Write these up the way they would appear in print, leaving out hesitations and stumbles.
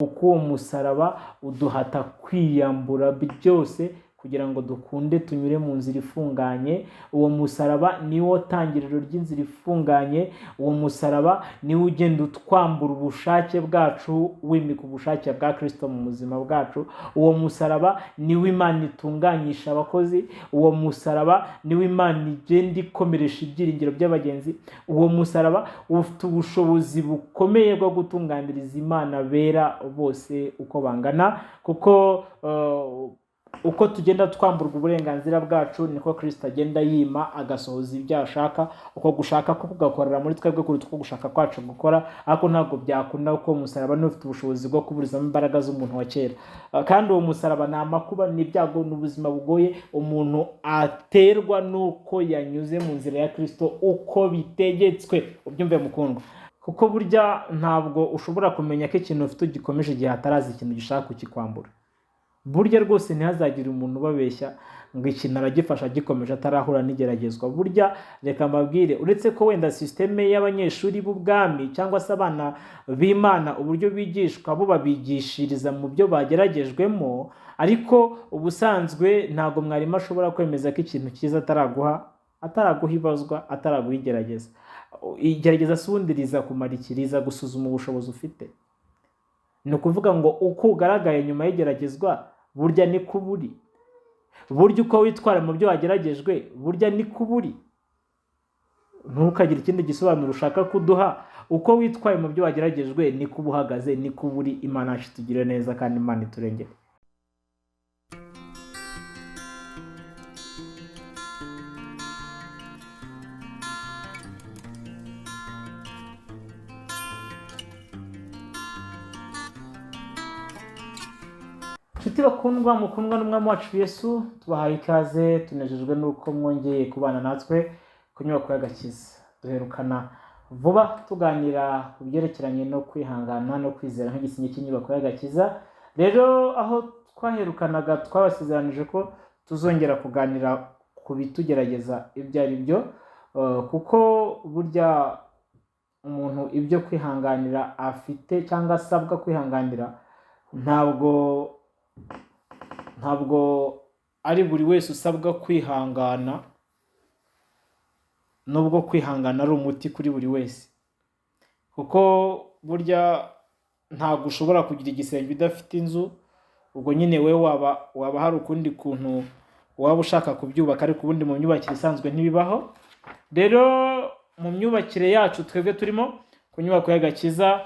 kuko uwo musaraba uduhata kwiyambura byose kugira ngo dukunde tunyure mu nzira ifunganye. Uwo musaraba niwo tangiriro ry'inzira ifunganye. Uwo musaraba niwo ugenda utwambura ubushake bwacu wimika ubushake bwa Kristo mu buzima bwacu. Uwo musaraba niwo Imana itunganyisha abakozi. Uwo musaraba niwo Imana igenda ikomeresha ibyiringiro by'abagenzi. Uwo musaraba ufite ubushobozi bukomeye bwo gutunganiriza Imana bera bose uko bangana, kuko uko tugenda twamburwa uburenganzira bwacu niko Kristo agenda yima agasohoza ibyo ashaka. Uko gushaka ko kugakorera muri twebwe kuruta uko gushaka kwacu gukora, ariko ntabwo byakunda kuko umusaraba ni ufite ubushobozi bwo kuburizamo imbaraga z'umuntu wa kera. Kandi uwo musaraba ni amakuba, n'ibyago, n'ubuzima bugoye umuntu aterwa nuko yanyuze mu nzira ya Kristo uko bitegetswe. Ubyumve mukundwa, kuko burya ntabwo ushobora kumenya ko ikintu ufite ugikomeje igihe hatarazi ikintu gishaka kukikwambura. Burya rwose ntihazagire umuntu ubabeshya ngo ikintu aragifasha gikomeje atarahura n'igeragezwa. Burya reka mbabwire, uretse ko wenda systeme y'abanyeshuri b'ubwami cyangwa se abana b'Imana uburyo bigishwa bo babigishiriza mu byo bageragejwemo, ariko ubusanzwe ntabwo mwarimu ashobora kwemeza ko ikintu cyiza ataraguha ibazwa, ataraguha igerageza. Igerageza si ubundi riza kumara iki? Riza gusuzuma ubushobozi ufite. Ni ukuvuga ngo uko ugaragaye nyuma y'igeragezwa burya ni kuburi. Burya uko witwara mu byo wageragejwe burya ni kuburi. Ntukagire ikindi gisobanuro ushaka kuduha. Uko witwaye mu byo wageragejwe ni kuba uhagaze, ni kuburi. Imana yacu itugire neza kandi Imana iturengere. Nshuti bakundwa, mukundwa n'umwami wacu Yesu, tubahaye ikaze, tunejejwe nuko mwongeye kubana natwe ku nyubako y'agakiza. Duherukana vuba tuganira ku byerekeranye no kwihangana no kwizera nk'igisinge cy'inyubako y'agakiza. Rero aho twaherukanaga twabasezeranije ko tuzongera kuganira ku bitugerageza ibyo ari byo, kuko burya umuntu ibyo kwihanganira afite cyangwa asabwa kwihanganira ntabwo ari buri wese usabwa kwihangana, nubwo kwihangana ari umuti kuri buri wese. Kuko burya ntabwo ushobora kugira igisenge udafite inzu, ubwo nyine we waba hari ukundi kuntu waba ushaka kubyubaka, ariko ubundi mu myubakire isanzwe ntibibaho. Rero mu myubakire yacu twebwe turimo ku nyubako y'agakiza,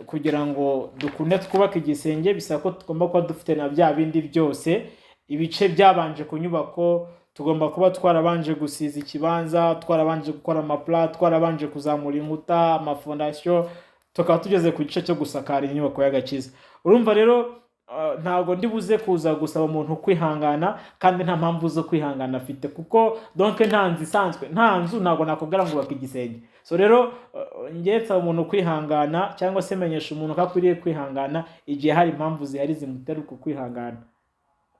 kugira ngo dukunde twubake igisenge bisaba ko tugomba kuba dufite na bya bindi byose. Ibice byabanje ku nyubako tugomba kuba twarabanje gusiza ikibanza, twarabanje gukora amapla, twarabanje kuzamura inkuta, amafondasiyo, tukaba tugeze ku gice cyo gusakara inyubako y'agakiza. Urumva rero ntabwo ndi buze kuza gusaba umuntu kwihangana kandi nta mpamvu zo kwihangana afite, kuko donc nta nzu isanzwe, nta nzu ntabwo nakubwira ngo ubake igisenge. So rero ngetsa umuntu kwihangana cyangwa se menyesha umuntu ko akwiriye kwihangana igihe hari impamvu zihari zimutera uko kwihangana.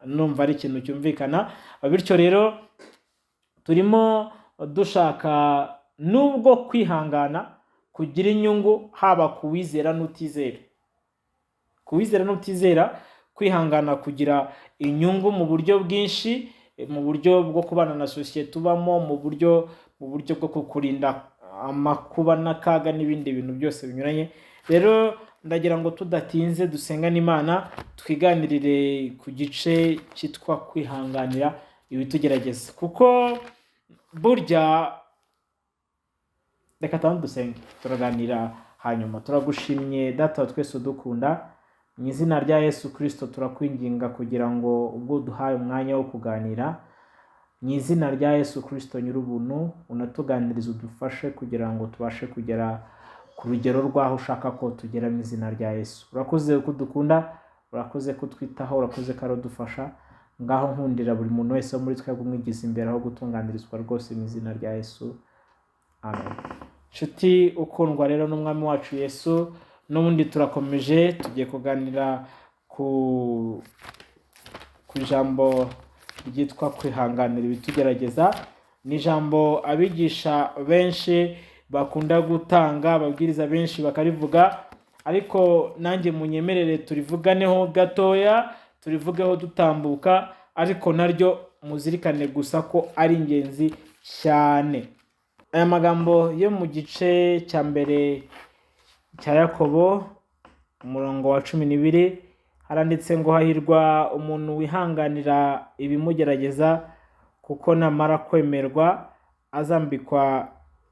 Numva ari ikintu cyumvikana. Bityo rero turimo dushaka nubwo kwihangana kugira inyungu haba kuwizera n'utizera. Kuwizera n'utizera, kwihangana kugira inyungu mu buryo bwinshi, mu buryo bwo kubana na sosiyete tubamo, mu buryo bwo kukurinda amakuba n'akaga n'ibindi bintu byose binyuranye. Rero ndagira ngo tudatinze dusengane Imana, twiganirire ku gice cyitwa kwihanganira ibitugerageza. Kuko burya reka dusenge turaganira hanyuma. Turagushimye Data wa twese udukunda, mu izina rya Yesu Kristo turakwinginga kugira ngo ubwo duhaye umwanya wo kuganira, mu izina rya Yesu Kristo nyir'ubuntu, unatuganiriza udufashe kugira ngo tubashe kugera ku rugero rwaho ushaka ko tugera mu izina rya Yesu. Urakoze ko dukunda, urakoze ko twitaho, urakoze ko aradufasha. Ngaho nkundira buri muntu wese wo muri twebwe umwigize imbere aho gutunganirizwa rwose mu izina rya Yesu. Amen. Nshuti ukundwa rero n'umwami wacu Yesu, n'ubundi turakomeje tugiye kuganira ku ijambo ryitwa kwihanganira ibitugerageza. Ni ijambo abigisha benshi bakunda gutanga, ababwiriza benshi bakarivuga, ariko nanjye munyemerere turivuganeho gatoya, turivugeho dutambuka, ariko naryo muzirikane gusa ko ari ingenzi cyane. Aya magambo yo mu gice cya mbere cya Yakobo umurongo wa 12 haranditse ngo hahirwa umuntu wihanganira ibimugerageza, kuko namara kwemerwa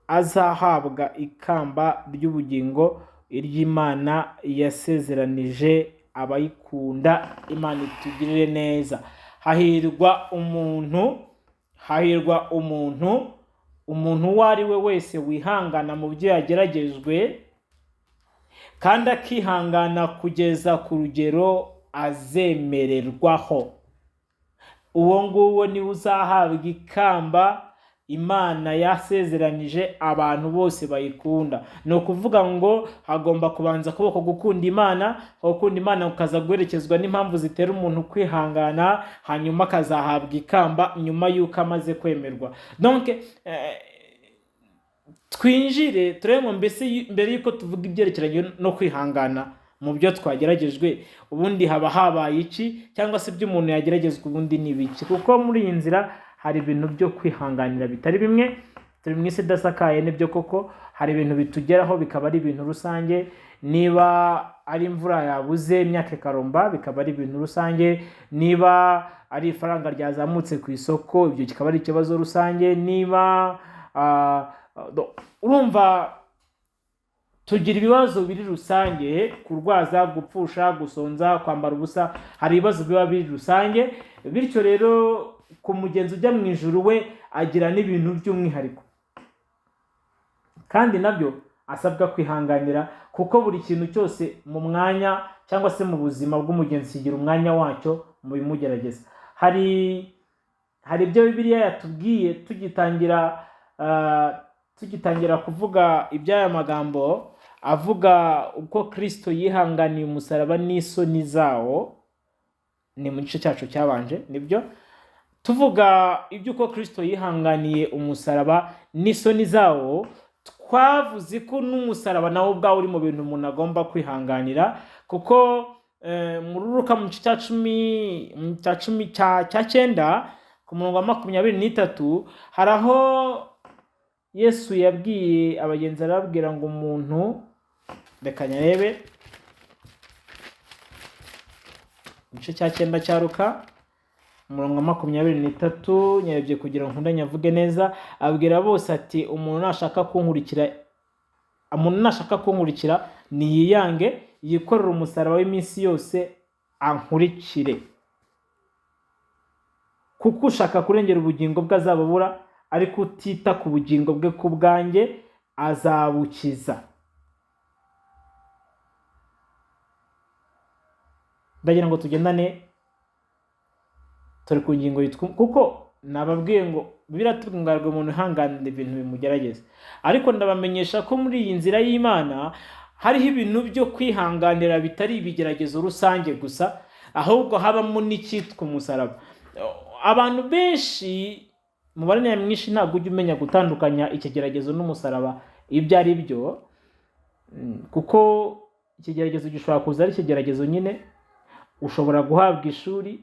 azahabwa ikamba ry'ubugingo iry'Imana yasezeranije abayikunda. Imana itugirire neza. Hahirwa umuntu uwo ari we wese wihangana mu byo yageragejwe, kandi akihangana kugeza ku rugero azemererwaho. Uwo nguwo ni uzahabwa ikamba Imana yasezeranije abantu bose bayikunda. Ni ukuvuga ngo hagomba kubanza kuboko gukunda Imana, gukunda Imana ukaza guherekezwa n'impamvu zitera umuntu kwihangana, hanyuma akazahabwa ikamba nyuma y'uko amaze kwemerwa. Donc twinjire turemo mbese mbere y'uko tuvuga ibyerekeranye no kwihangana mu byo twageragejwe, ubundi haba habaye iki, cyangwa se ibyo umuntu yageragezwa ubundi ni biki. Kuko muri iyi nzira hari ibintu byo kwihanganira bitari bimwe. Turi mu isi idasakaye, nibyo koko hari ibintu bitugeraho bikaba ari ibintu rusange. Niba ari imvura yabuze imyaka ikarumba bikaba ari ibintu rusange. Niba ari ifaranga ryazamutse ku isoko, ibyo kikaba ari ikibazo rusange. Niba urumva tugira ibibazo biri rusange: kurwaza, gupfusha, gusonza, kwambara ubusa. Hari ibibazo biba biri rusange. Bityo rero ku mugenzi ujya mu ijuru we agira n'ibintu by'umwihariko, kandi nabyo asabwa kwihanganira, kuko buri kintu cyose mu mwanya cyangwa se mu buzima bw'umugenzi kigira umwanya wacyo mu bimugerageza. Hari ibyo Bibiliya yatubwiye tugitangira kuvuga iby'aya magambo avuga uko Kristo yihanganiye umusaraba n'isoni zawo. Ni mu gice cyacu cyabanje, nibyo tuvuga iby'uko Kristo yihanganiye umusaraba n'isoni zawo. Twavuze ko n'umusaraba nawo ubwawo uri mu bintu umuntu agomba kwihanganira, kuko mu ruruka mu gice cya 9 ku murongo wa 23 hari aho Yesu yabwiye abagenzi, arababwira ngo umuntu, reka nyarebe, igice cya 9 cya Luka umurongo wa 23 nyarebye kugira ngo nkunda nyavuge neza. Abwira bose ati umuntu nashaka kunkurikira niyiyange, yikorera umusaraba w'iminsi yose ankurikire. Kuko ushaka kurengera ubugingo bwe azabubura, ariko utita ku bugingo bwe ku bwanjye azabukiza. Ndagira ngo tugendane turi ku ngingo yitwa, kuko nababwiye ngo biratubwirwa umuntu ihanganira ibintu bimugerageza, ariko ndabamenyesha ko muri iyi nzira y'Imana hariho ibintu byo kwihanganira bitari ibigeragezo rusange gusa, ahubwo habamo n'icyitwa umusaraba. Abantu benshi, umubare nyamwinshi ntabwo ujya umenya gutandukanya ikigeragezo n'umusaraba ibyo ari byo, kuko ikigeragezo gishobora kuza ari ikigeragezo nyine. Ushobora guhabwa ishuri,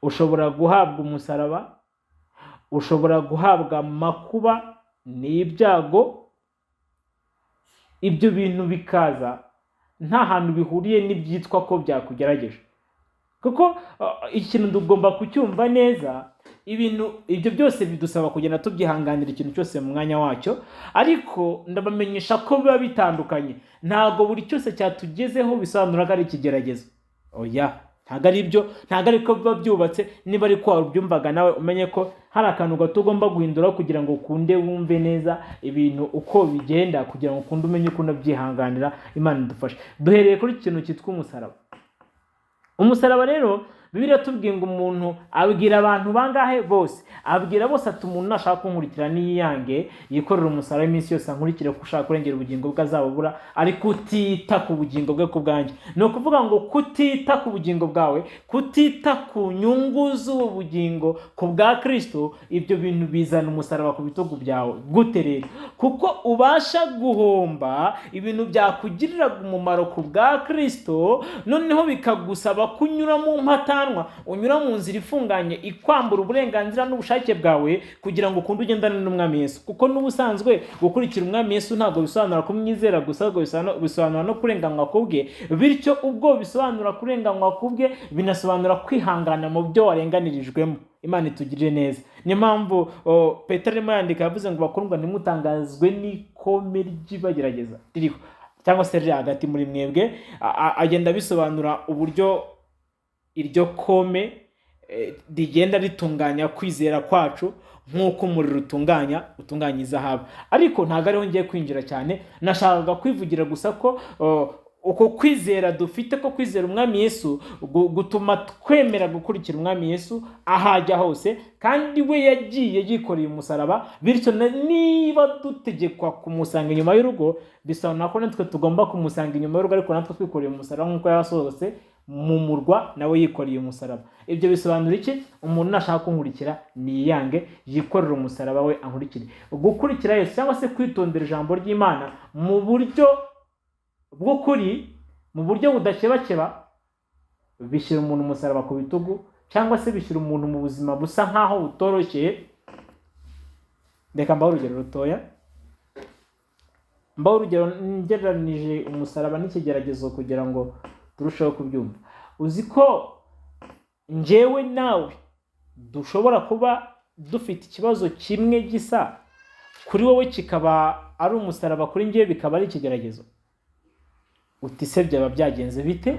ushobora guhabwa umusaraba, ushobora guhabwa amakuba n'ibyago. Ibyo bintu bikaza nta hantu bihuriye n'ibyitwa ko byakugerageje, kuko ikintu tugomba kucyumva neza. Ibyo byose bidusaba kugenda tubyihanganira ikintu cyose mu mwanya wacyo, ariko ndabamenyesha ko biba bitandukanye. Ntabwo buri cyose cyatugezeho bisobanura ko ari ikigeragezo. Oya, ntabwo ari byo, ntabwo ari ko biba byubatse. Niba ari ko wabyumvaga nawe umenye ko hari akantu gato ugomba guhindura kugira ngo ukunde wumve neza ibintu uko bigenda, kugira ngo ukunde umenye uko unabyihanganira. Imana idufashe. Duhereye kuri ikintu cyitwa umusaraba. Umusaraba rero Bibiliya tubwiye ngo umuntu abwira abantu bangahe bose, abwira bose ati umuntu nashaka kunkurikira niyange yikorera umusaraba iminsi yose ankurikire, ko ushaka kurengera ubugingo bwe azabubura, ariko kutita ku bugingo bwe ku bwanjye. Ni ukuvuga ngo kutita ku bugingo bwawe, kutita ku nyungu z'ubu bugingo ku bwa Kristo, ibyo bintu bizana umusaraba ku bitugu byawe. Gute rero? Kuko ubasha guhomba ibintu byakugirira umumaro ku bwa Kristo, noneho bikagusaba kunyura mu mpatanwa, unyura mu nzira ifunganye ikwambura uburenganzira n'ubushake bwawe kugira ngo ukunde ugendane n'umwami Yesu. Kuko n'ubusanzwe gukurikira umwami Yesu ntabwo bisobanura kumwizera gusa, bisobanura no kurenganywa kubwe. Bityo ubwo bisobanura kurenganywa kubwe, binsobanura kwihangana mu byo warenganirijwemo. Imana itugirire neza. Niyo mpamvu Petero arimo yandika yavuze ngo bakundwa ntimutangazwe n'ikome ry'Ibigeragezo ririho cyangwa se riri hagati muri mwebwe. Agenda bisobanura uburyo iryo kome rigenda ritunganya kwizera kwacu nk'uko umuriro utunganya izahabu. Ariko ntabwo ariho ngiye kwinjira cyane, nashakaga kwivugira gusa ko uko kwizera dufite, ko kwizera umwami Yesu gutuma twemera gukurikira umwami Yesu ahajya hose, kandi we yagiye yikoreye umusaraba. Bityo niba dutegekwa kumusanga inyuma y'urugo, bisobanura ko natwe tugomba kumusanga inyuma y'urugo, ariko natwe twikoreye umusaraba nk'uko yasohotse mu murwa nawe yikoreye umusaraba. Ibyo bisobanura iki? Umuntu nashaka kunkurikira niyange yikorera umusaraba we ankurikire. Gukurikira Yesu cyangwa se kwitondera ijambo ry'Imana mu buryo bw'ukuri, mu buryo budakebakeba, bishyira umuntu umusaraba ku bitugu, cyangwa se bishyira umuntu mu buzima busa nkaho butoroshye. Reka mbaho urugero rutoya, mbaho urugero ngereranije umusaraba n'ikigeragezo kugira ngo turusheho kubyumva. Uzi ko njyewe nawe dushobora kuba dufite ikibazo kimwe gisa, kuri wowe kikaba ari umusaraba, kuri njyewe bikaba ari ikigeragezo. Uti se byaba byagenze bite?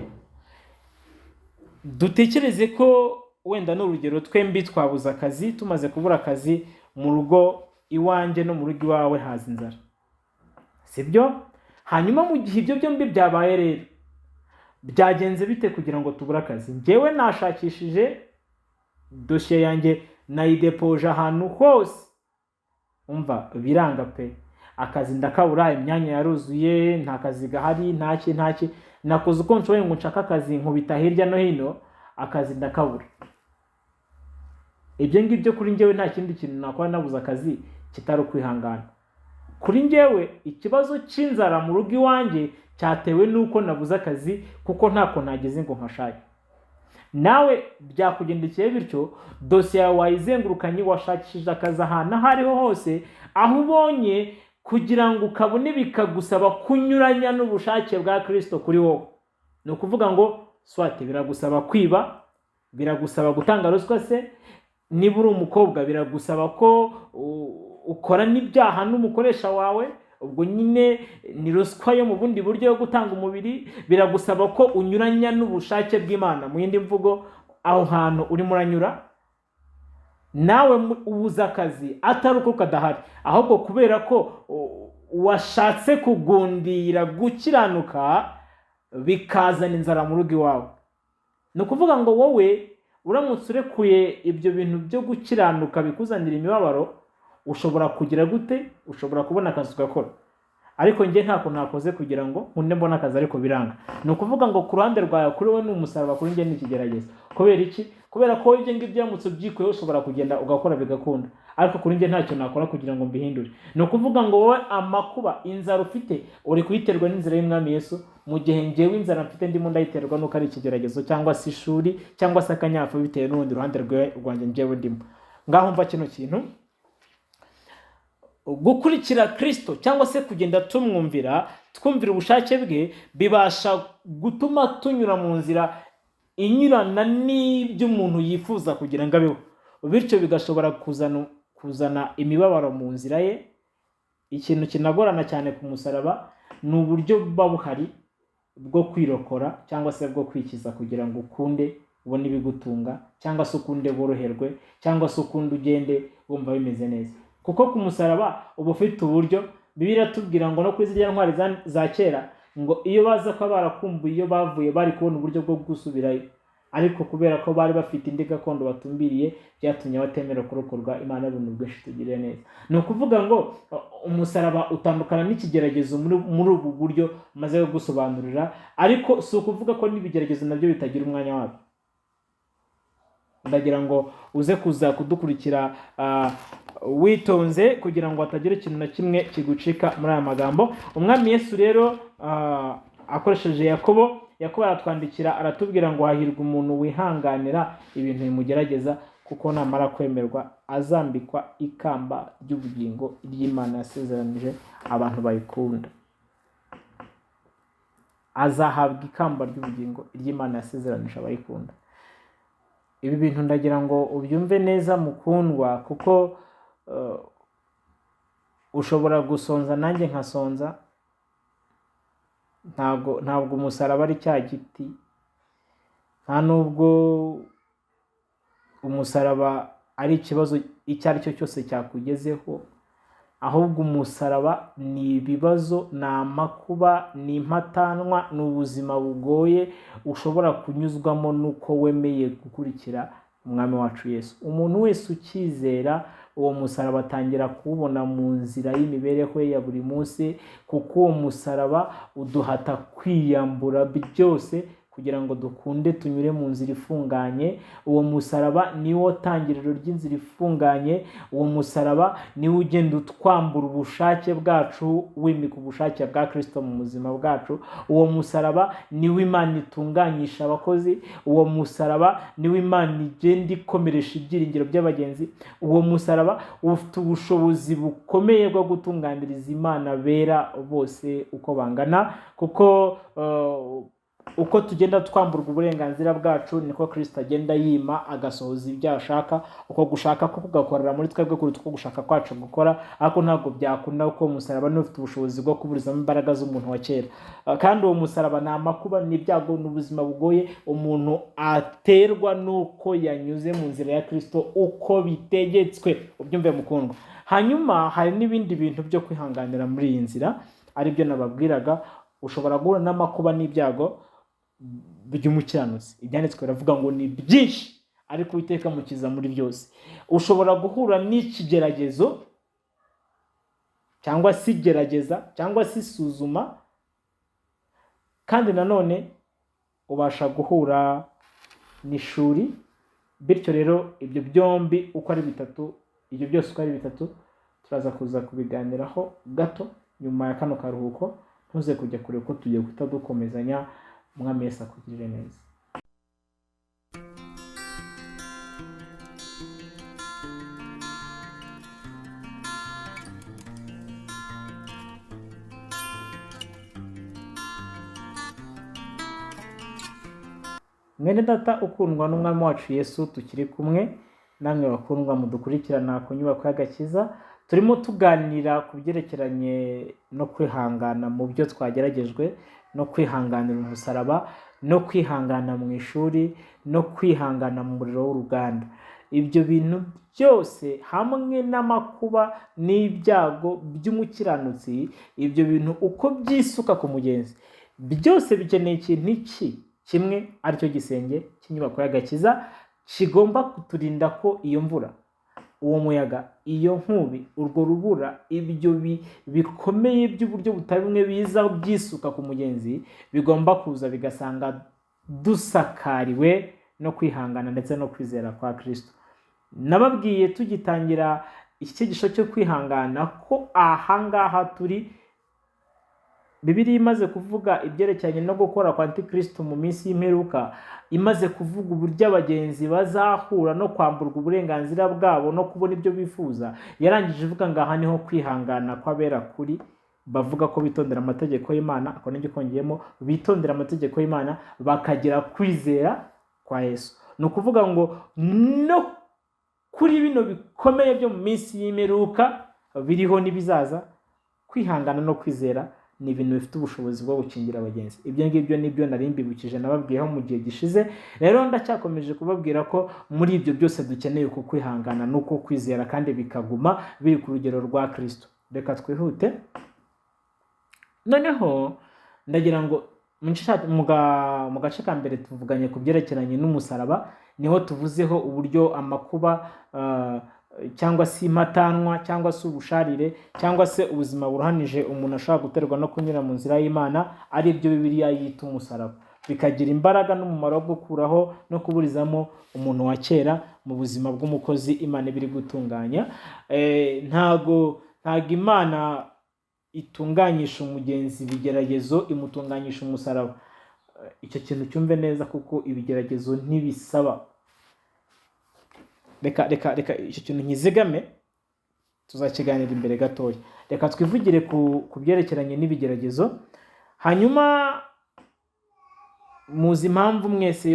Dutekereze ko wenda n'urugero twembi twabuze akazi, tumaze kubura akazi, mu rugo iwanjye no mu rugo iwawe haza inzara, sibyo? Hanyuma mu gihe ibyo byombi byabaye rero, byagenze bite kugira ngo tubure akazi? Njyewe nashakishije dosiye yanjye, nayidepoje ahantu hose, umva biranga pe. Akazi ndakabura, imyanya yaruzuye, nta kazi gahari, ntaki. Nakoze uko nshoboye ngo nshaka akazi, nkubita hirya no hino, akazi ndakabura. Ibyo ngibyo kuri njyewe nta kindi kintu nakora nabuze akazi kitari ukwihangana. Kuri njyewe ikibazo cy'inzara mu rugo iwanjye cyatewe nuko nabuze akazi, kuko ntako nageze ngo nkashake. Nawe byakugendekeye bityo, dosiye yawe wayizengurukanye, washakishije akazi ahantu aho ariho hose, aho ubonye, kugira ngo ukabone bikagusaba kunyuranya n'ubushake bwa Kristo kuri wowe. Ni ukuvuga ngo swate biragusaba kwiba, biragusaba gutanga ruswa se, niba uri umukobwa biragusaba ko ukora n'ibyaha n'umukoresha wawe, ubwo nyine ni ruswa yo mu bundi buryo yo gutanga umubiri. Biragusaba ko unyuranya n'ubushake bw'Imana. Mu yindi mvugo, aho hantu urimo uranyura, nawe ubuze akazi atari uko kadahari, ahubwo kubera ko washatse kugundira gukiranuka, bikazana inzara mu rugo iwawe. Ni ukuvuga ngo wowe uramutse urekuye ibyo bintu byo gukiranuka bikuzanira imibabaro, ushobora kugira gute? Ushobora kubona akazi ugakora. Ariko njye ntako nakoze kugira ngo nkunde mbona akazi, ariko biranga. Ni ukuvuga ngo ku ruhande rwawe, kuri wowe ni umusaraba, kuri njye ni ikigeragezo. Kubera iki? Kubera ko ibyo ngibyo byamutse byikuyeho, ushobora kugenda ugakora bigakunda, ariko kuri njye ntacyo nakora kugira ngo mbihindure. Ni ukuvuga ngo wowe amakuba, inzara ufite, uri kuyiterwa n'inzira y'umwami Yesu, mu gihe njyewe inzara mfite ndimo ndayiterwa nuko ari ikigeragezo, cyangwa se ishuri, cyangwa se akanyafu, bitewe n'urundi ruhande rwanjye njyewe ndimo. Ngaho mva kino kintu, gukurikira Kristo cyangwa se kugenda twumvira ubushake bwe, bibasha gutuma tunyura mu nzira inyurana n'ibyo umuntu yifuza kugira ngo abeho. Bityo bigashobora kuzana imibabaro mu nzira ye. Ikintu kinagorana cyane ku musaraba ni uburyo buba buhari bwo kwirokora cyangwa se bwo kwikiza, kugira ngo ukunde ubone ibigutunga, cyangwa se ukunde boroherwe, cyangwa se ukunde ugende wumva bimeze neza. Kuko ku musaraba uba ufite uburyo. Bibiliya tubwira ngo no kuri ziriya ntwari za kera, ngo iyo baza ko barakumbuye iyo bavuye, bari kubona uburyo bwo gusubirayo. ariko kubera ko bari bafite indi gakondo batumbiriye byatumye batemera kurokorwa. Imana y'ubuntu bwinshi tugirire neza. Ni ukuvuga ngo umusaraba utandukana n'ikigeragezo muri ubu buryo maze gusobanurira, ariko si ukuvuga ko n'ibigeragezo nabyo bitagira umwanya wabyo. Ndagira ngo uze kuza kudukurikira witonze kugira ngo hatagira ikintu na kimwe kigucika muri aya magambo. Umwami Yesu rero akoresheje Yakobo aratwandikira aratubwira ngo hahirwa umuntu wihanganira ibintu bimugerageza, kuko namara kwemerwa azambikwa ikamba ry'ubugingo ry'Imana yasezeranije abantu bayikunda. Azahabwa ikamba ry'ubugingo ry'Imana yasezeranije abayikunda. Ibi bintu ndagira ngo ubyumve neza mukundwa, kuko ushobora gusonza nanjye nkasonza. Ntabwo umusaraba ari cya giti, nta nubwo umusaraba ari ikibazo icyo ari cyo cyose cyakugezeho, ahubwo umusaraba ni ibibazo, ni amakuba, ni impatanwa, ni ubuzima bugoye ushobora kunyuzwamo nuko wemeye gukurikira umwami wacu Yesu. Umuntu wese ukizera uwo musaraba atangira kuwubona mu nzira y'imibereho ye ya buri munsi, kuko uwo musaraba uduhata kwiyambura byose kugira ngo dukunde tunyure mu nzira ifunganye. Uwo musaraba niwo tangiriro ry'inzira ifunganye. Uwo musaraba niwo ugenda utwambura ubushake bwacu, wimika ubushake bwa Kristo mu buzima bwacu. Uwo musaraba niwo Imana itunganyisha abakozi. Uwo musaraba niwo Imana igenda ikomeresha ibyiringiro by'abagenzi. Uwo musaraba ufite ubushobozi bukomeye bwo gutunganiriza Imana bera bose uko bangana, kuko uko tugenda twamburwa uburenganzira bwacu niko Kristo agenda yima agasohoza ibyo ashaka. Uko gushaka ko kugakorera muri twebwe kuruta uko gushaka kwacu gukora, ariko ntabwo byakunda kuko umusaraba ni ufite ubushobozi bwo kuburizamo imbaraga z'umuntu wa kera. Kandi uwo musaraba ni amakuba, ni ibyago, ni ubuzima bugoye umuntu aterwa nuko yanyuze mu nzira ya Kristo uko bitegetswe. Ubyumve mukundwa. Hanyuma hari n'ibindi bintu byo kwihanganira muri iyi nzira, ari byo nababwiraga. Ushobora guhura n'amakuba n'ibyago by'umukiranutsi. Ibyanditswe biravuga ngo ni byinshi, ariko Uwiteka amukiza muri byose. Ushobora guhura n'ikigeragezo cyangwa se igerageza cyangwa se isuzuma, kandi nanone ubasha guhura n'ishuri. Bityo rero ibyo byombi uko ari bitatu, ibyo byose uko ari bitatu turaza kuza kubiganiraho gato nyuma ya kano karuhuko. Ntuze kujya kure ko tugiye guhita dukomezanya. Umwami Yesu akugirire neza. Mwene data ukundwa n'umwami wacu Yesu, tukiri kumwe namwe bakundwa mudukurikirana ku Nyubako y'Agakiza. Turimo tuganira ku byerekeranye no kwihangana mu byo twageragejwe, no kwihanganira umusaraba, no kwihangana mu ishuri, no kwihangana mu muriro w'uruganda. Ibyo bintu byose hamwe n'amakuba n'ibyago by'umukiranutsi, ibyo bintu uko byisuka ku mugenzi, byose bikeneye ikintu kimwe, aricyo gisenge cy'inyubako y'agakiza kigomba kuturinda ko iyo mvura, uwo muyaga, iyo nkubi, urwo rubura, ibyo bikomeye by'uburyo butari bumwe biza byisuka ku mugenzi, bigomba kuza bigasanga dusakariwe no kwihangana ndetse no kwizera kwa Kristo. Nababwiye tugitangira iki cyigisho cyo kwihangana ko ahangaha turi, Bibiliya imaze kuvuga ibyerekeranye no gukora kwa Antikristo mu minsi y'imperuka, imaze kuvuga uburyo abagenzi bazahura no kwamburwa uburenganzira bwabo no kubona ibyo bifuza, yarangije ivuga ngo aha niho kwihangana kw'abera kuri, bavuga ko bitondera amategeko y'Imana, ako n'ibyo kongeyemo, bitondera amategeko y'Imana bakagira kwizera kwa Yesu. Ni ukuvuga ngo no kuri bino bikomeye byo mu minsi y'imperuka biriho n'ibizaza, kwihangana no kwizera ni ibintu bifite ubushobozi bwo gukingira abagenzi. Ibyo ngibyo nibyo nari mbibukije nababwiyeho mu gihe gishize. Rero ndacyakomeje kubabwira ko muri ibyo byose dukeneye uko kwihangana n'uko kwizera, kandi bikaguma biri ku rugero rwa Kristo. Reka twihute. Noneho ndagira ngo mu gace ka mbere tuvuganye ku byerekeranye n'umusaraba, niho tuvuzeho uburyo amakuba cyangwa se impatanwa cyangwa se ubusharire cyangwa se ubuzima buruhanije umuntu ashobora guterwa no kunyura mu nzira y'Imana, ari byo Bibiliya yita umusaraba, bikagira imbaraga n'umumaro wo gukuraho no kuburizamo umuntu wa kera mu buzima bw'umukozi Imana ibiri gutunganya. Ntago Imana itunganyisha umugenzi ibigeragezo, imutunganyisha umusaraba. Icyo kintu cyumve neza, kuko ibigeragezo ntibisaba. Reka icyo kintu nkizigame, tuzakiganira imbere gatoya. Reka twivugire ku byerekeranye n'ibigeragezo, hanyuma muzi impamvu mwese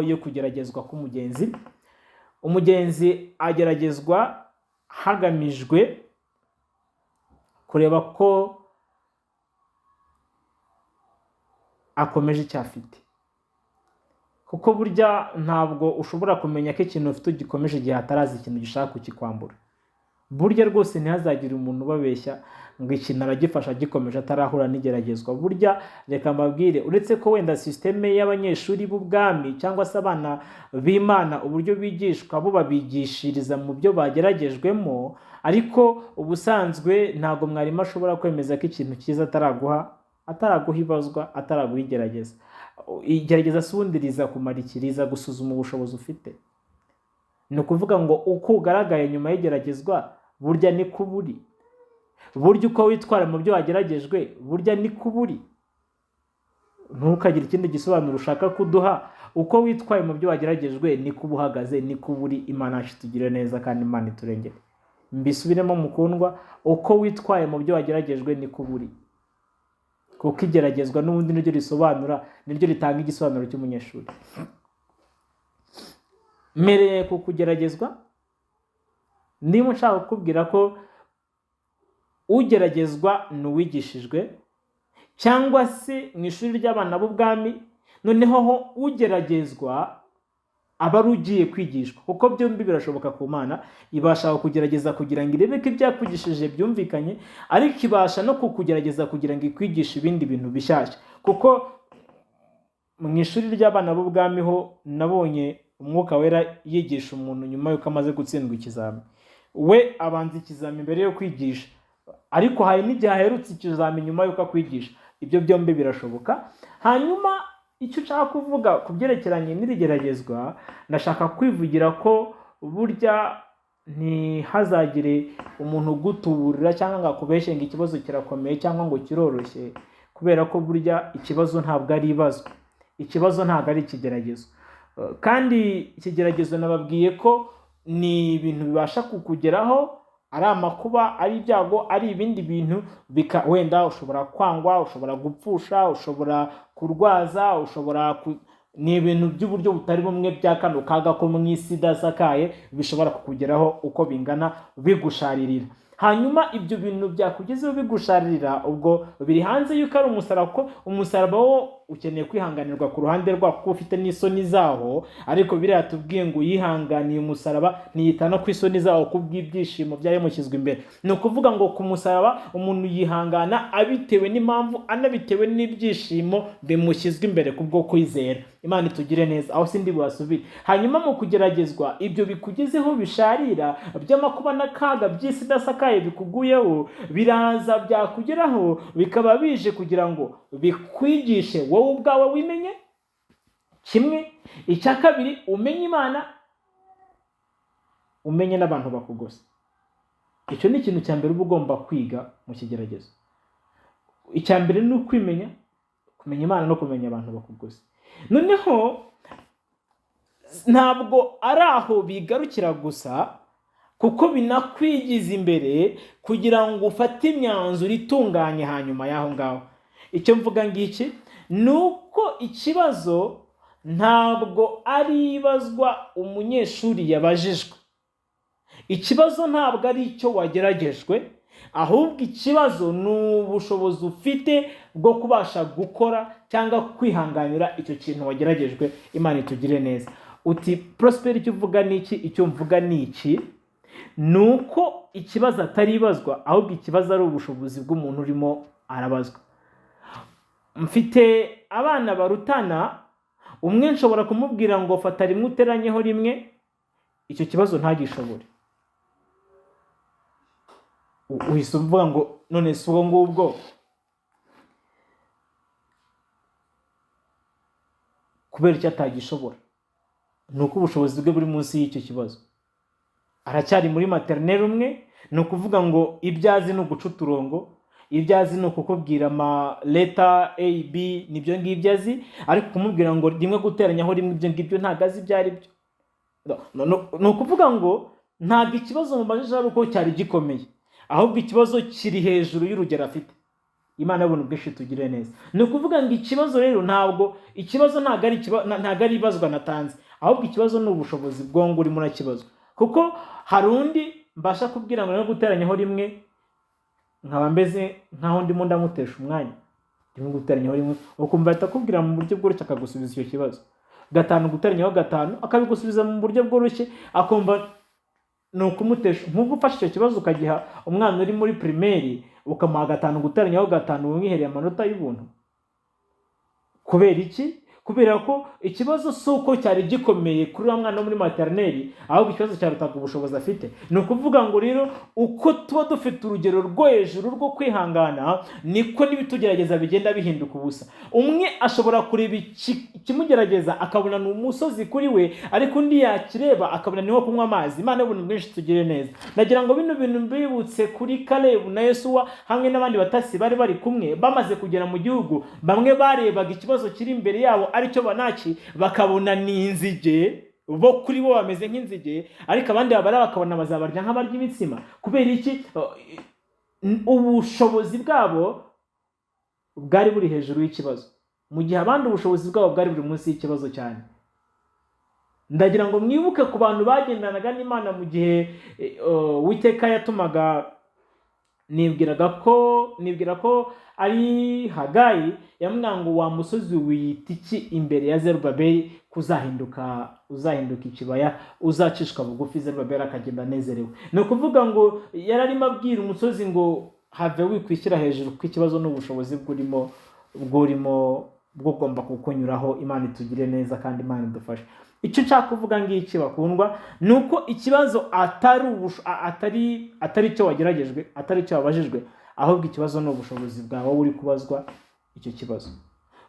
yo kugeragezwa k'umugenzi. Umugenzi ageragezwa hagamijwe kureba ko akomeje icyo afite, kuko burya ntabwo ushobora kumenya ko ikintu ufite ugikomeje igihe hatarazi ikintu gishaka kukikwambura. Burya rwose ntihazagire umuntu ubabeshya ngo ikintu aragifasha gikomeje atarahura n'igeragezwa. Burya reka mbabwire, uretse ko wenda sisiteme y'abanyeshuri b'ubwami cyangwa se abana b'Imana uburyo bigishwa bo babigishiriza mu byo bageragejwemo, ariko ubusanzwe ntabwo mwarimu ashobora kwemeza ko ikintu cyiza ataraguha ibazwa, ataraguha igerageza. Igerageza si ubundi riza kumara iki? Riza gusuzuma ubushobozi ufite. Ni ukuvuga ngo uko ugaragaye nyuma y'igeragezwa burya ni ko buri. Burya uko witwara mu byo wageragejwe burya ni ko buri. Ntukagire ikindi gisobanuro ushaka kuduha. Uko witwaye mu byo wageragejwe ni ko uhagaze, ni ko buri. Imana yacu itugire neza kandi Imana iturengere. Mbisubiremo mukundwa, uko witwaye mu byo wageragejwe ni ko buri. Kuko igeragezwa n'ubundi niryo risobanura, niryo ritanga igisobanuro cy'umunyeshuri. Mereye ku kugeragezwa, niba nshaka kukubwira ko ugeragezwa ni uwigishijwe, cyangwa se mu ishuri ry'abana b'ubwami noneho ho ugeragezwa aba ari ugiye kwigishwa, kuko byombi birashoboka ku Mana. Ibasha kugerageza kugira ngo irebe ko ibyakugishije byumvikanye, ariko ibasha no kukugerageza kugira ngo ikwigishe ibindi bintu bishyashya. Kuko mu ishuri ry'abana b'ubwami ho nabonye Umwuka Wera yigisha umuntu nyuma yuko amaze gutsindwa ikizami. We abanza ikizami mbere yo kwigisha, ariko hari n'igihe aherutse ikizami nyuma yuko akwigisha. Ibyo byombi birashoboka. Hanyuma icyo ushaka kuvuga ku byerekeranye n'irigeragezwa, ndashaka kwivugira ko burya ntihazagire umuntu ugutuburira cyangwa ngo akubeshye ngo ikibazo kirakomeye cyangwa ngo kiroroshye, kubera ko burya ikibazo ntabwo ari ibibazo, ikibazo ntabwo ari ikigeragezo. Kandi ikigeragezo nababwiye ko ni ibintu bibasha kukugeraho, ari amakuba, ari ibyago, ari ibindi bintu, wenda ushobora kwangwa, ushobora gupfusha, ushobora kurwaza, ni ibintu by'uburyo butari bumwe bya kano kaga ko mu isi idasakaye bishobora kukugeraho uko bingana bigusharirira. Hanyuma ibyo bintu byakugezeho bigusharirira, ubwo biri hanze yuko ari umusaraba, ko umusaraba wo ukeneye kwihanganirwa ku ruhande rwa kuko ufite n'isoni zaho, ariko biriya tubwiye ngo yihanganiye umusaraba ntiyita no ku isoni zaho kubw'ibyishimo byamushyizwe imbere. Ni ukuvuga ngo ku musaraba umuntu yihangana abitewe n'impamvu, anabitewe n'ibyishimo bimushyizwe imbere kubwo kwizera. Imana itugire neza, aho sindi buhasubire. Hanyuma mu kugeragezwa, ibyo bikugezeho bisharira by'amakuba n'akaga by'isi idasakaye bikuguyeho, biraza byakugeraho bikaba bije kugira ngo bikwigishe wowe ubwawe wimenye, kimwe. Icya kabiri, umenye Imana, umenye n'abantu bakugose. Icyo ni ikintu cya mbere uba ugomba kwiga mu kigeragezo. Icya mbere ni ukwimenya, kumenya Imana no kumenya abantu bakugose. Noneho ntabwo ari aho bigarukira gusa, kuko binakwigiza imbere kugira ngo ufate imyanzuro itunganye hanyuma y'aho ngaho. Icyo mvuga ngiki ni uko ikibazo ntabwo ari ibazwa umunyeshuri yabajijwe. Ikibazo ntabwo ari icyo wageragejwe, ahubwo ikibazo ni ubushobozi ufite bwo kubasha gukora cyangwa kwihanganira icyo kintu wageragejwe. Imana itugire neza. Uti Prosper, icyo uvuga ni iki? Icyo mvuga ni iki? Ni uko ikibazo atari ibazwa, ahubwo ikibazo ari ubushobozi bw'umuntu urimo arabazwa. mfite abana barutana, umwe nshobora kumubwira ngo fata rimwe uteranyeho rimwe, icyo kibazo ntagishobore. Uhise uvuga ngo none si ubwo ngubwo kubera icyo atagishobora, ni uko ubushobozi bwe buri munsi y'icyo kibazo. Aracyari muri maternelle umwe, ni ukuvuga ngo ibyo azi ni uguca uturongo, ibyo azi ni ukukubwira ama leta A, B, nibyo ngibyo azi, ariko kumubwira ngo rimwe guteranyaho rimwe ibyo ngibyo ntabwo azi ibyo ari byo. Ni ukuvuga ngo ntabwo ikibazo mubajije ari uko cyari gikomeye, ahubwo ikibazo kiri hejuru y'urugero afite. Imana y'ubuntu bwinshi tugire neza. Ni ukuvuga ngo ikibazo rero ikibazo ntabwo ari ibazwa natanze, ahubwo ikibazo ni ubushobozi bwongo urimo urakibazwa. Kuko hari undi mbasha kubwira ngo no guteranyaho rimwe nkaba mbeze nkaho ndimo ndamutesha umwanya, ndimo guteranyaho rimwe, ukumva ahita akubwira mu buryo bworoshye akagusubiza icyo kibazo. 5 guteranyaho 5 akabigusubiza mu buryo bworoshye, akumva ni ukumutesha. Nk'ubwo ufashe icyo kibazo ukagiha umwana uri muri primaire ukamuha 5 guteranyaho 5 umwihereye amanota y'ubuntu. Kubera iki? Kubera ko ikibazo si uko cyari gikomeye kuri wa mwana muri maternelle, ahubwo ikibazo cyarutaga ubushobozi afite. Ni ukuvuga ngo rero uko tuba dufite urugero rwo hejuru rwo kwihangana, niko n'ibitugerageza bigenda bihinduka ubusa. Umwe ashobora kureba ikimugerageza akabona ni umusozi kuri we, ariko undi yakireba akabona niho kunywa amazi. Imana y'ubuntu bwinshi tugire neza. Nagira ngo bino bintu mbibutse kuri Kalebu na Yosuwa hamwe n'abandi batasi bari kumwe, bamaze kugera mu gihugu, bamwe barebaga ikibazo kiri imbere yabo aricyo banaki, bakabona ni inzige, bo kuri bo bameze nk'inzige, ariko abandi bakabona bazabarya nk'abarya imitsima. Kubera iki? Ubushobozi bwabo bwari buri hejuru y'ikibazo, mu gihe abandi ubushobozi bwabo bwari buri munsi y'ikibazo cyane. Ndagira ngo mwibuke ku bantu bagendanaga n'Imana mu gihe Uwiteka yatumaga, nibwira ko ari Hagayi, yamubwira ngo wa musozi wiyita iki imbere ya Zerubabeli kuzahinduka ikibaya, uzacishwa bugufi. Zerubabeli akagenda anezerewe. Ni ukuvuga ngo yararimo abwira umusozi ngo have wikwishyira hejuru, ko ikibazo n'ubushobozi bw'urimo bugomba kukunyuraho. Imana itugire neza kandi Imana idufashe. Icyo nshaka kuvuga ngiki bakundwa, ni uko ikibazo atari cyo wageragejwe, atari cyo wabajijwe, ahubwo ikibazo ni ubushobozi bwawe uri kubazwa icyo kibazo.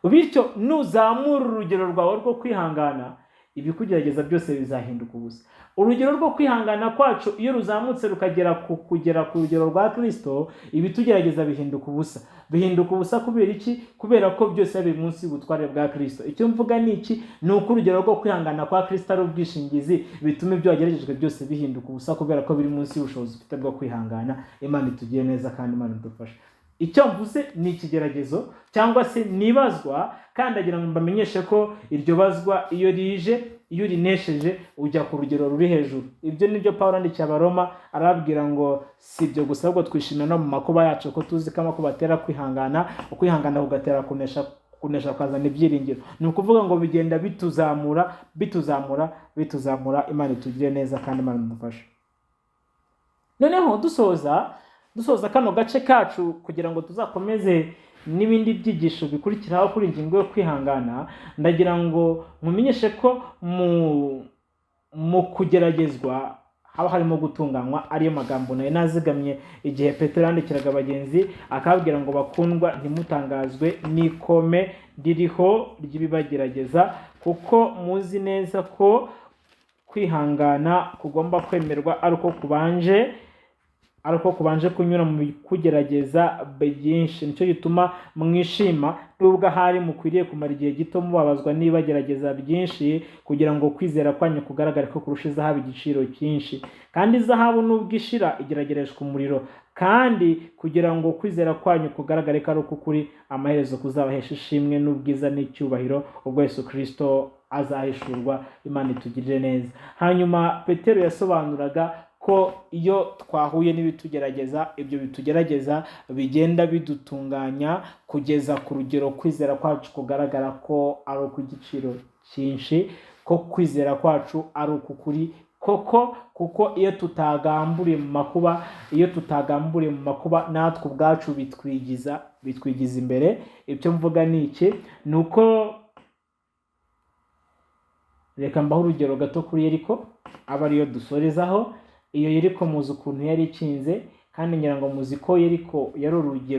Bityo nuzamura urugero rwawe rwo kwihangana, ibikugerageza byose bizahinduka ubusa. Urugero rwo kwihangana kwacu iyo ruzamutse rukagera kugera ku rugero rwa Kristo, ibitugerageza bihinduka ubusa. Bihinduka ubusa kubera iki? Kubera ko byose biri munsi y'ubutware bwa Kristo. Icyo mvuga ni iki? Ni uko urugero rwo kwihangana kwa Kristo ari ubwishingizi, bituma ibyo wageragejwe byose bihinduka ubusa, kubera ko biri munsi y'ubushobozi ufite bwo kwihangana. Imana itugire neza kandi Imana idufashe. Icyo mvuze ni ikigeragezo cyangwa se nibazwa, kandi agira ngo mbamenyeshe ko iryo bazwa iyo urinesheje ujya ku rugero ruri hejuru. Ibyo nibyo Pawulo yandikiye Abaroma, arababwira ngo si ibyo gusa, ahubwo twishimira no mu makuba yacu, ko tuzi ko amakuba atera kwihangana, ukwihangana kugatera kunesha kazana ibyiringiro. Ni ukuvuga ngo bigenda bituzamura. Imana itugire neza kandi Imana idufashe. Noneho dusoza kano gace kacu kugira ngo tuzakomeze n'ibindi byigisho bikurikiraho kuri ingingo yo kwihangana, ndagira ngo mumenyeshe ko mu kugeragezwa haba harimo gutunganywa. Ariyo magambo nayo nazigamye igihe Petero yandikiraga abagenzi akababwira ngo bakundwa, ntimutangazwe n'ikome ririho ry'ibibagerageza, kuko muzi neza ko kwihangana kugomba kwemerwa ari uko kubanje kunyura mu bikugerageza byinshi. Nicyo gituma mwishima nubwo ahari mukwiriye kumara igihe gito mubabazwa n'ibagerageza byinshi, kugira ngo kwizera kwanyu kugaragare ko kurusha izahabu igiciro cyinshi. Kandi izahabu nubwo ishira igeragereshwa umuriro, kandi kugira ngo kwizera kwanyu kugaragare ko ari ukuri, amaherezo kuzabahesha ishimwe n'ubwiza n'icyubahiro ubwo Yesu Kristo azahishurwa. Imana itugirire neza. Hanyuma Petero yasobanuraga ko iyo twahuye n'ibitugerageza, ibyo bitugerageza bigenda bidutunganya kugeza ku rugero kwizera kwacu kugaragara ko ari ukugiciro cyinshi, ko kwizera kwacu ari ukuri kuko iyo tutagamburiye mu makuba natwe ubwacu bitwigiza imbere. Ibyo mvuga ni iki? Ni uko reka mbaho urugero gato kuri Yeriko aba ariyo dusorezaho. Iyo Yeriko muzi ukuntu yari ikinze, kandi ngira ngo muzi ko Yeriko yari urugi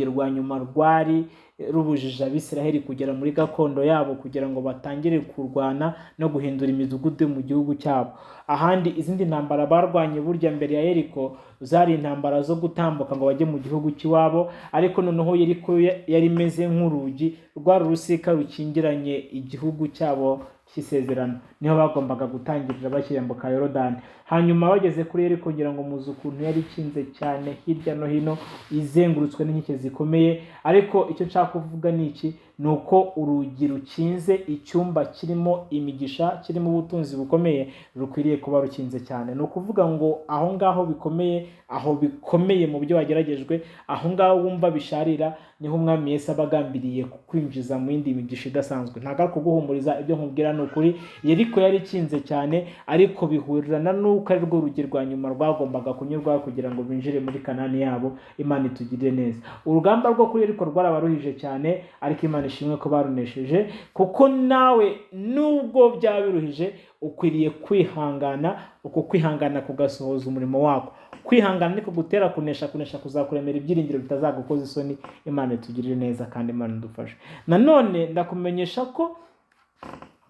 rwa nyuma rwari rubujije Abisiraheli kugera muri gakondo yabo kugira ngo batangire kurwana no guhindura imidugudu mu gihugu cyabo. Ahandi izindi ntambara barwanye burya mbere ya Yeriko zari intambara zo gutambuka ngo bajye mu gihugu cy'iwabo, ariko noneho Yeriko yari imeze nk'urugi rwari urusika rukingiranye igihugu cyabo cy'isezerano. Niho bagombaga gutangirira bakiyambuka Yorodani. Hanyuma bageze kuri Yeriko kugira ngo muzi ukuntu yari ikinze cyane hirya no hino, izengurutswe n'inkike zikomeye. Ariko icyo nshaka kuvuga ni iki? Ni uko urugi rukinze icyumba kirimo imigisha, kirimo ubutunzi bukomeye, rukwiriye kuba rukinze cyane. Ni ukuvuga ngo aho ngaho bikomeye mu byo wageragejwe, aho ngaho wumva bisharira, niho Umwami Yesu aba agambiriye kukwinjiza mu yindi migisha idasanzwe. Ntabwo ari kuguhumuriza, ibyo nkubwira ni ukuri. Yeriko yari ikinze cyane, ariko bihurirana n'uko ari rwo rugi rwa nyuma rwagombaga kunyurwaho kugira ngo binjire muri Kanani yabo. Imana itugirire neza. Urugamba rwo kuri Yeriko rwarabaruhije cyane, ariko Imana ishimwe ko barunesheje. Kuko nawe nubwo byaba biruhije, ukwiriye kwihangana. Uko kwihangana kugasohoza umurimo wako. Kwihangana niko gutera kunesha kuzakuremera ibyiringiro bitazagukoza isoni. Imana itugirire neza kandi Imana idufashe. Nanone ndakumenyesha ko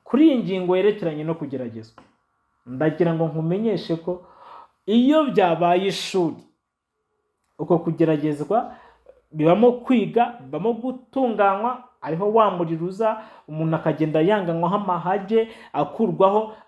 kuri iyi ngingo yerekeranye no kugeragezwa, ndagira ngo nkumenyeshe ko iyo byabaye ishuri, uko kugeragezwa bibamo kwiga, bibamo gutunganywa. Ariho wamuriruza umuntu akagenda yanganywaho amahage,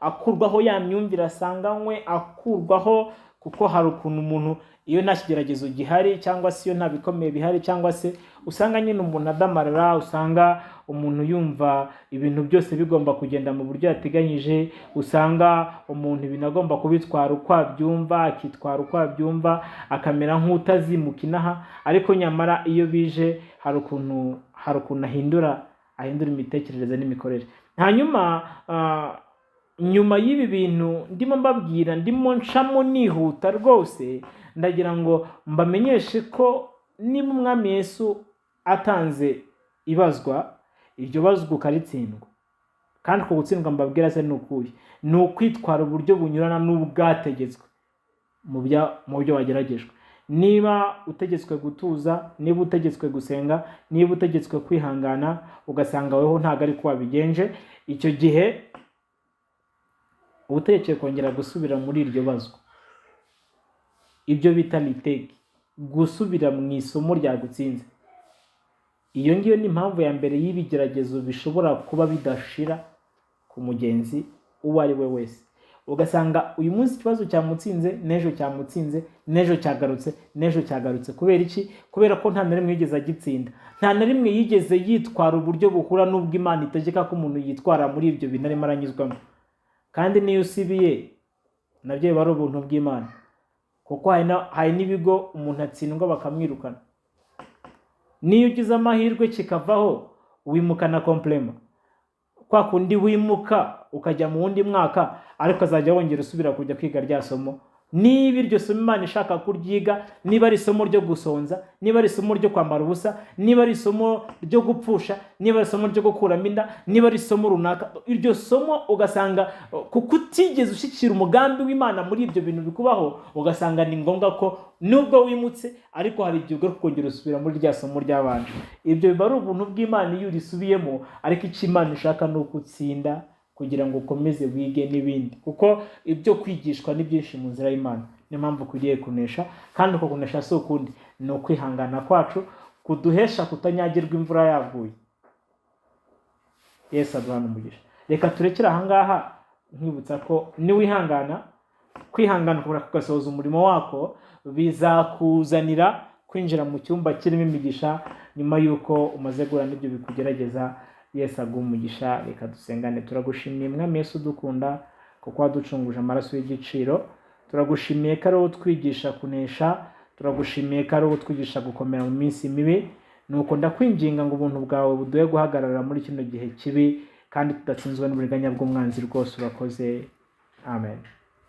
akurwaho ya myumvire asanganywe, akurwaho. Kuko hari ukuntu umuntu iyo nta kigeragezo gihari, cyangwa se iyo nta bikomeye bihari, cyangwa se usanga nyine umuntu adamarara, usanga umuntu yumva ibintu byose bigomba kugenda mu buryo yateganyije, usanga umuntu ibintu agomba kubitwara uko abyumva, akitwara uko abyumva, akamera nk'utazimuka inaha. Ariko nyamara iyo bije hari ukuntu ahindura imitekerereze n'imikorere. Hanyuma nyuma y'ibi bintu ndimo mbabwira, ndimo ncamo nihuta rwose, ndagira ngo mbamenyeshe ko niba Umwami Yesu atanze ibazwa, iryo bazwa ukaritsindwa, kandi uko gutsindwa mbabwira se ni ukuye, ni ukwitwara uburyo bunyurana n'ubwategetswe mu byo wageragejwe. Niba utegetswe gutuza, niba utegetswe gusenga, niba utegetswe kwihangana, ugasanga weho ntabwo ari ko wabigenje, icyo gihe ubutegetswe kongera gusubira muri iryo bazwa. Ibyo bita liteke, gusubira mu isomo ryagutsinze. Iyo ngiyo ni impamvu ya mbere y'ibigeragezo bishobora kuba bidashira ku mugenzi uwo ari we wese. Ugasanga uyu munsi ikibazo cyamutsinze, n'ejo cyamutsinze, n'ejo cyagarutse. Kubera iki? Kubera ko nta na rimwe yigeze agitsinda, nta na rimwe yigeze yitwara uburyo buhura n'ubwo Imana itegeka ko umuntu yitwara muri ibyo bintu arimo aranyuzwamo. Kandi niyo usibiye nabyo biba ari ubuntu bw'Imana, kuko hari n'ibigo umuntu atsindwa bakamwirukana. Niyo ugize amahirwe kikavaho, wimukana komplema. Kwa kundi wimuka ukajya mu wundi mwaka, ariko azajya wongera usubira kujya kwiga rya somo. Niba iryo somo Imana ishaka kuryiga, niba ari isomo ryo gusonza, niba ari isomo ryo kwambara ubusa, niba ari isomo ryo gupfusha, niba ari isomo ryo gukuramo inda, niba ari isomo runaka, iryo somo ugasanga kuko utigeze ushyikira umugambi w'Imana muri ibyo bintu bikubaho, ugasanga ni ngombwa ko nubwo wimutse, ariko hari igihe ugomba kongera usubira muri rya somo ry'abandi. Ibyo biba ari ubuntu bw'Imana iyo urisubiyemo, ariko icyo Imana ishaka ni uko utsinda, kugira ngo ukomeze wige n'ibindi. Kuko ibyo kwigishwa ni byinshi mu nzira y'Imana. Niyo mpamvu ukwiriye kunesha, kandi uko kunesha si ukundi, ni ukwihangana kwacu kuduhesha kutanyagirwa imvura yaguye. Yesu aduhana umugisha. Reka turekere aha ngaha nkwibutsa ko niwihangana, kwihangana kugasohoza umurimo wako bizakuzanira kwinjira mu cyumba kirimo imigisha nyuma y'uko umaze guhura n'ibyo bikugerageza. Yesu aguha umugisha. Reka dusengane. Turagushimiye Mwami Yesu udukunda, kuko waducunguje amaraso y'igiciro. Turagushimiye ko ari wowe utwigisha kunesha, turagushimiye ko ari wowe utwigisha gukomera mu minsi mibi. Nuko ndakwinginga ngo ubuntu bwawe buduhe guhagarara muri kino gihe kibi, kandi tudatsinzwe n'uburiganya bw'umwanzi rwose. Urakoze. amen.